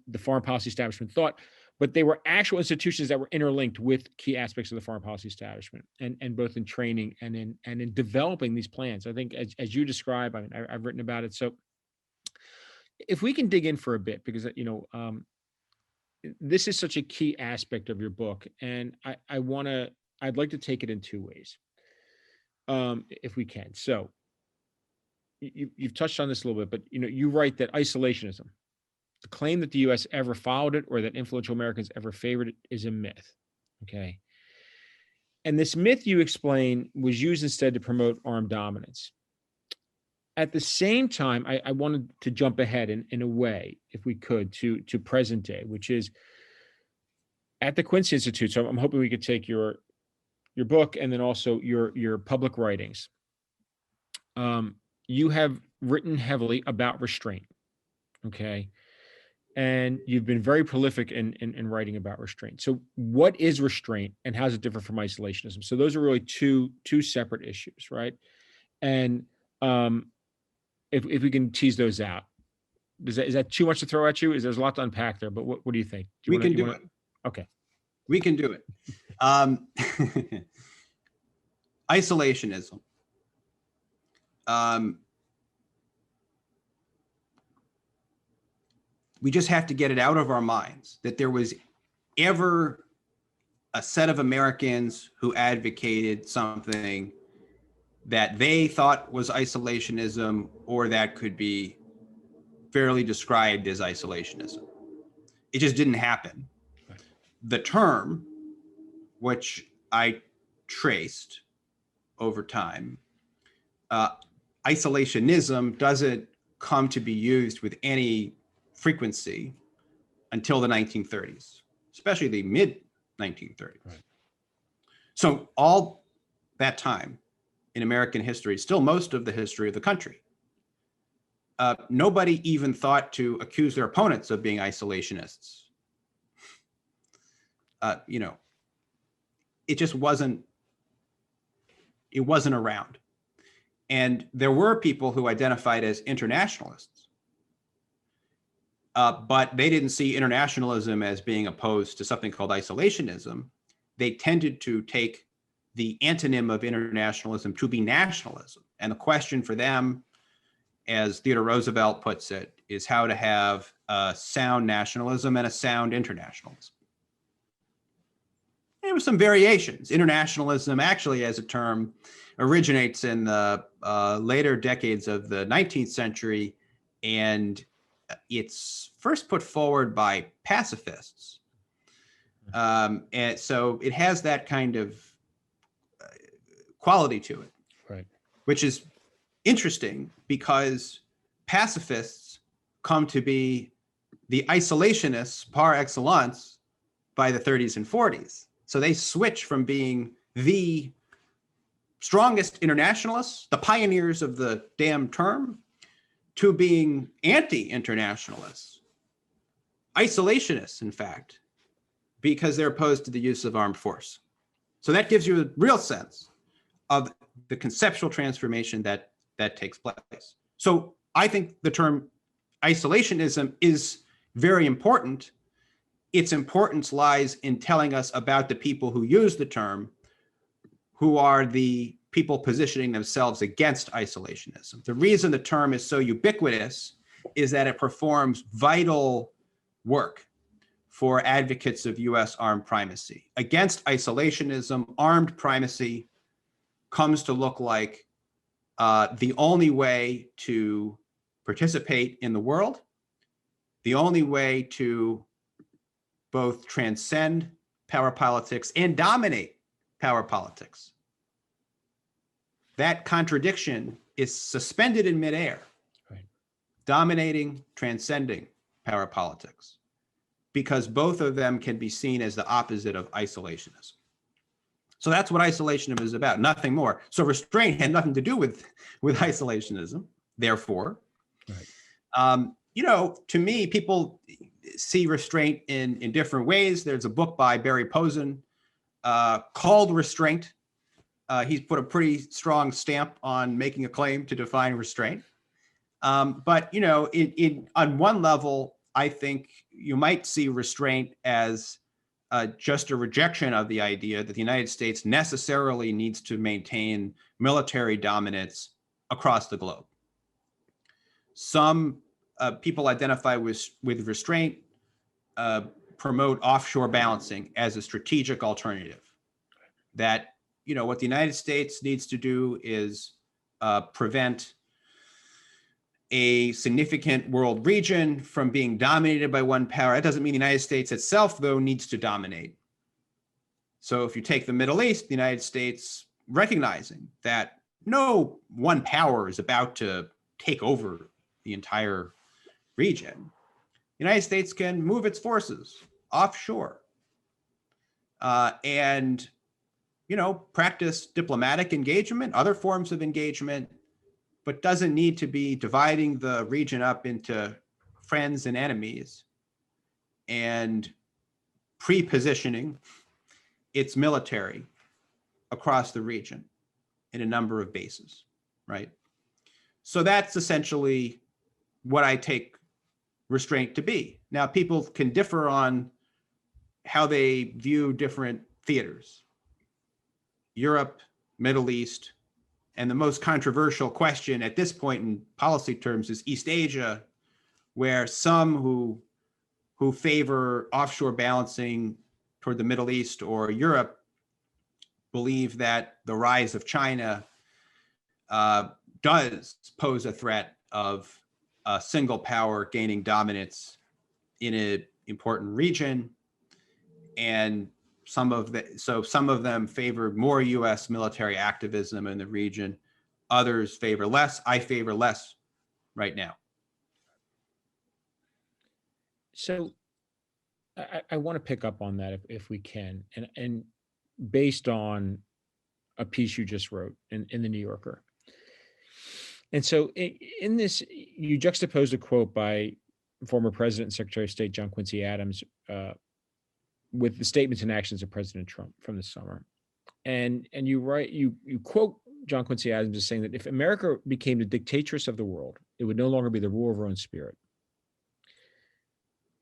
the foreign policy establishment thought, but they were actual institutions that were interlinked with key aspects of the foreign policy establishment, and both in training and in developing these plans. I think, as you describe, I mean, I've written about it. So if we can dig in for a bit, because this is such a key aspect of your book, and I'd like to take it in two ways, if we can. So you've touched on this a little bit, but you write that isolationism, the claim that the U.S. ever followed it or that influential Americans ever favored it, is a myth. Okay. And this myth, you explain, was used instead to promote armed dominance. At the same time, I wanted to jump ahead in a way, if we could, to present day, which is at the Quincy Institute. So I'm hoping we could take your book and then also your public writings. You have written heavily about restraint. Okay. And you've been very prolific in writing about restraint. So what is restraint and how does it differ from isolationism? So those are really two separate issues, right? And if we can tease those out, is that too much to throw at you? There's a lot to unpack there, but what do you think? We can do it. Okay. We can do it. Isolationism. We just have to get it out of our minds that there was ever a set of Americans who advocated something that they thought was isolationism, or that could be fairly described as isolationism. It just didn't happen. The term, which I traced over time, isolationism doesn't come to be used with any frequency until the 1930s, especially the mid 1930s. Right. So all that time in American history, still most of the history of the country, nobody even thought to accuse their opponents of being isolationists. It just wasn't around. And there were people who identified as internationalists, but they didn't see internationalism as being opposed to something called isolationism. They tended to take the antonym of internationalism to be nationalism. And the question for them, as Theodore Roosevelt puts it, is how to have a sound nationalism and a sound internationalism. There were some variations. Internationalism, actually, as a term, originates in the later decades of the 19th century, and it's first put forward by pacifists. And so it has that kind of quality to it, right, which is interesting because pacifists come to be the isolationists par excellence by the 30s and 40s. So they switch from being the strongest internationalists, the pioneers of the damn term, to being anti-internationalists, isolationists, in fact, because they're opposed to the use of armed force. So that gives you a real sense of the conceptual transformation that takes place. So I think the term isolationism is very important. Its importance lies in telling us about the people who use the term, who are the people positioning themselves against isolationism. The reason the term is so ubiquitous is that it performs vital work for advocates of US armed primacy. Against isolationism, armed primacy comes to look like the only way to participate in the world, the only way to both transcend power politics and dominate power politics. That contradiction is suspended in midair, right, dominating, transcending power politics, because both of them can be seen as the opposite of isolationism. So that's what isolationism is about, nothing more. So restraint had nothing to do with isolationism, therefore. right. To me, people see restraint in different ways. There's a book by Barry Posen called Restraint. He's put a pretty strong stamp on making a claim to define restraint. But on one level, I think you might see restraint as just a rejection of the idea that the United States necessarily needs to maintain military dominance across the globe. Some people identify with restraint, promote offshore balancing as a strategic alternative. That, what the United States needs to do is prevent a significant world region from being dominated by one power. That doesn't mean the United States itself, though, needs to dominate. So if you take the Middle East, the United States recognizing that no one power is about to take over the entire region, the United States can move its forces offshore and, practice diplomatic engagement, other forms of engagement, but doesn't need to be dividing the region up into friends and enemies and pre-positioning its military across the region in a number of bases, right? So that's essentially what I take restraint to be. Now, people can differ on how they view different theaters, Europe, Middle East, and the most controversial question at this point in policy terms is East Asia, where some who favor offshore balancing toward the Middle East or Europe believe that the rise of China does pose a threat of a single power gaining dominance in an important region. And some of them favor more US military activism in the region. Others favor less. I favor less right now. So I want to pick up on that if we can, and based on a piece you just wrote in the New Yorker. And so in this, you juxtaposed a quote by former President and Secretary of State John Quincy Adams with the statements and actions of President Trump from this summer. And you quote John Quincy Adams as saying that if America became the dictatress of the world, it would no longer be the rule of her own spirit.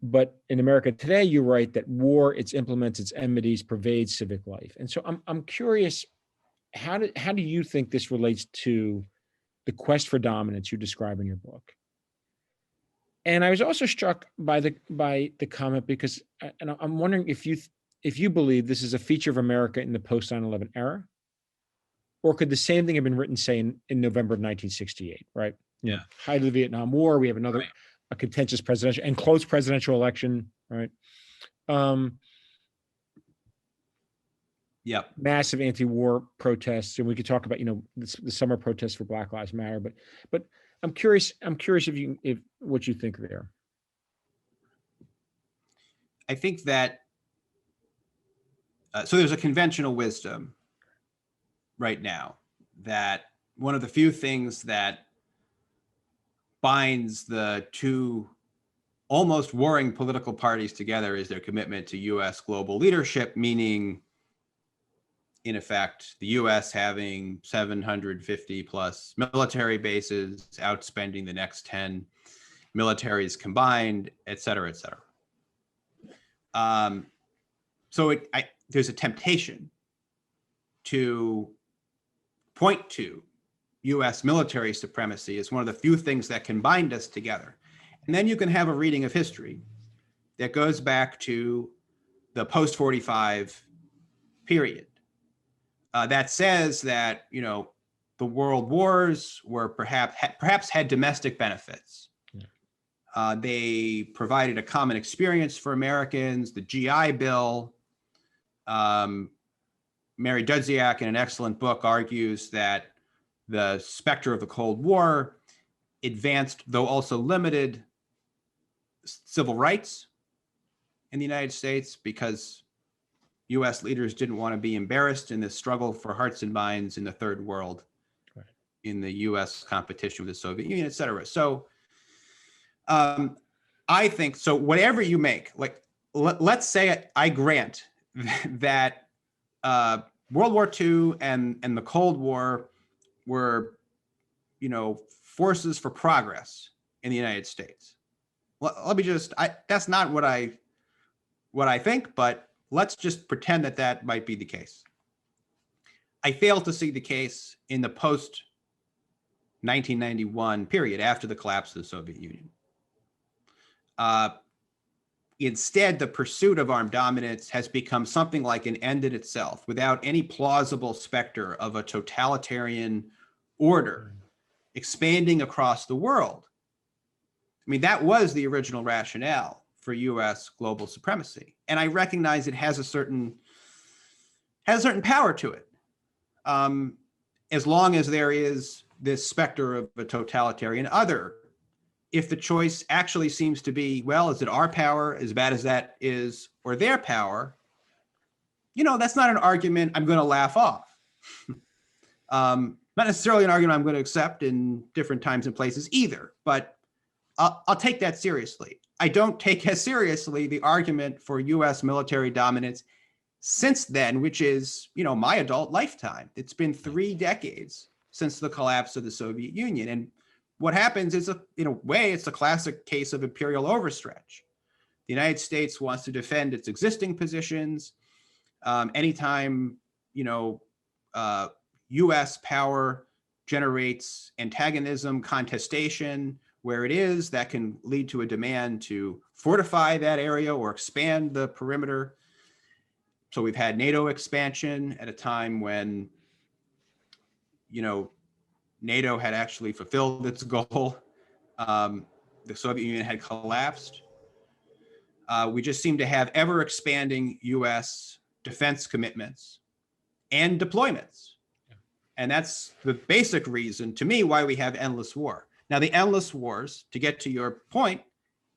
But in America today, you write that war, its implements, its enmities pervades civic life. And so I'm curious, how do you think this relates to the quest for dominance you describe in your book? And I was also struck by the comment because, and I'm wondering if you believe this is a feature of America in the post 9/11 era, or could the same thing have been written, say, in November of 1968, right? Yeah. Height of the Vietnam War, we have another Right. a contentious presidential and close presidential election, right? Yep. Massive anti-war protests, and we could talk about the summer protests for Black Lives Matter, but I'm curious if what you think there. I think that so there's a conventional wisdom right now that one of the few things that binds the two almost warring political parties together is their commitment to U.S. global leadership, meaning, in effect, the U.S. having 750 plus military bases, outspending the next 10 militaries combined, et cetera, et cetera. So there's a temptation to point to U.S. military supremacy as one of the few things that can bind us together. And then you can have a reading of history that goes back to the post-45 period that says that, the world wars were perhaps had domestic benefits. Yeah. They provided a common experience for Americans. The GI Bill, Mary Dudziak, in an excellent book, argues that the specter of the Cold War advanced, though also limited, civil rights in the United States because U.S. leaders didn't want to be embarrassed in this struggle for hearts and minds in the third world, right, in the U.S. competition with the Soviet Union, et cetera. So I think, so whatever you make, like, let's say I grant that World War II and the Cold War were, forces for progress in the United States. Let me just, that's not what I think, but let's just pretend that might be the case. I fail to see the case in the post 1991 period after the collapse of the Soviet Union. Instead, the pursuit of armed dominance has become something like an end in itself, without any plausible specter of a totalitarian order expanding across the world. I mean, that was the original rationale for U.S. global supremacy. And I recognize it has a certain power to it. As long as there is this specter of a totalitarian other. If the choice actually seems to be, well, is it our power, as bad as that is, or their power, that's not an argument I'm going to laugh off. Not necessarily an argument I'm going to accept in different times and places either, but I'll take that seriously. I don't take as seriously the argument for U.S. military dominance since then, which is, my adult lifetime. It's been 3 decades since the collapse of the Soviet Union. And what happens is, in a way, it's a classic case of imperial overstretch. The United States wants to defend its existing positions. Anytime, U.S. power generates antagonism, contestation, where it is, that can lead to a demand to fortify that area or expand the perimeter. So we've had NATO expansion at a time when, NATO had actually fulfilled its goal. The Soviet Union had collapsed. We just seem to have ever expanding U.S. defense commitments and deployments. Yeah. And that's the basic reason, to me, why we have endless war. Now, the endless wars, to get to your point,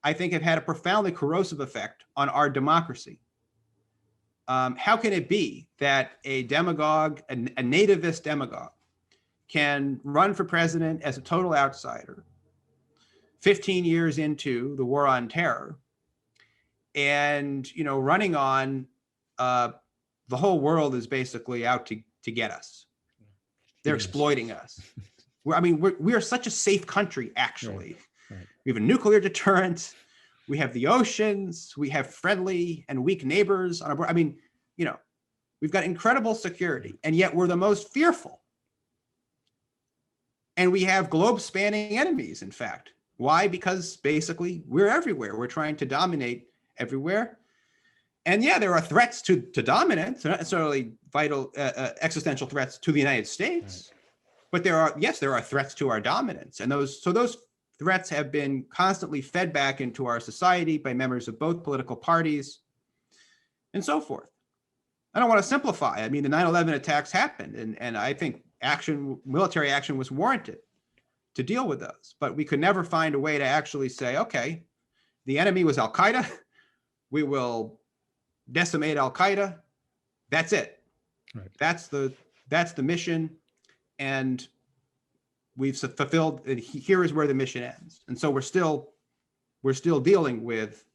I think have had a profoundly corrosive effect on our democracy. How can it be that a demagogue, a nativist demagogue, can run for president as a total outsider 15 years into the war on terror and, running on the whole world is basically out to get us. They're exploiting us. We are such a safe country, actually. Right. We have a nuclear deterrent. We have the oceans. We have friendly and weak neighbors on our board. We've got incredible security, and yet we're the most fearful. And we have globe-spanning enemies, in fact. Why? Because basically we're everywhere. We're trying to dominate everywhere. And yeah, there are threats to dominance, not necessarily vital existential threats to the United States, but there are threats to our dominance. And those threats have been constantly fed back into our society by members of both political parties and so forth. I don't want to simplify. I mean, the 9/11 attacks happened, and I think military action was warranted to deal with those. But we could never find a way to actually say, okay, the enemy was Al-Qaeda. We will decimate Al-Qaeda. That's it. Right. That's the mission. And we've fulfilled, here is where the mission ends. And so we're still dealing with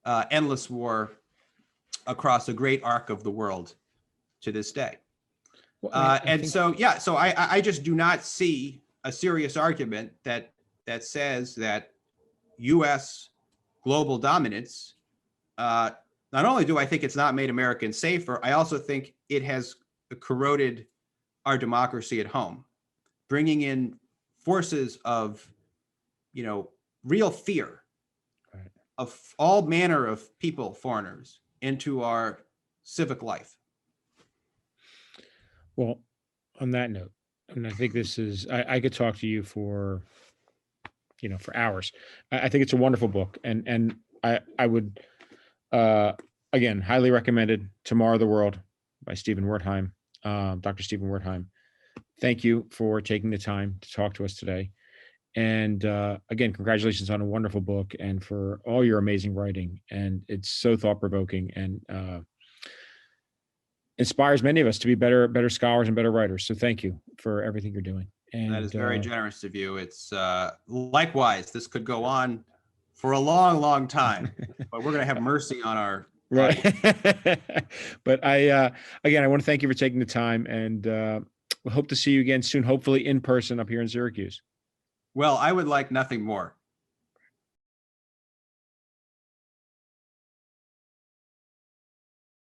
endless war across a great arc of the world to this day. Well, so I just do not see a serious argument that says that U.S. global dominance, not only do I think it's not made Americans safer, I also think it has corroded our democracy at home, bringing in forces of, real fear of all manner of people, foreigners, into our civic life. Well, on that note, and I think this is, I could talk to you for hours. I think it's a wonderful book, and I would, again, highly recommended. Tomorrow the World by Stephen Wertheim, Dr. Stephen Wertheim. Thank you for taking the time to talk to us today. And again, congratulations on a wonderful book and for all your amazing writing. And it's so thought-provoking and inspires many of us to be better scholars and better writers. So thank you for everything you're doing. And that is very generous of you. It's likewise, this could go on for a long, long time, but we're going to have mercy on our right. But I want to thank you for taking the time, and we hope to see you again soon, hopefully in person up here in Syracuse. Well, I would like nothing more.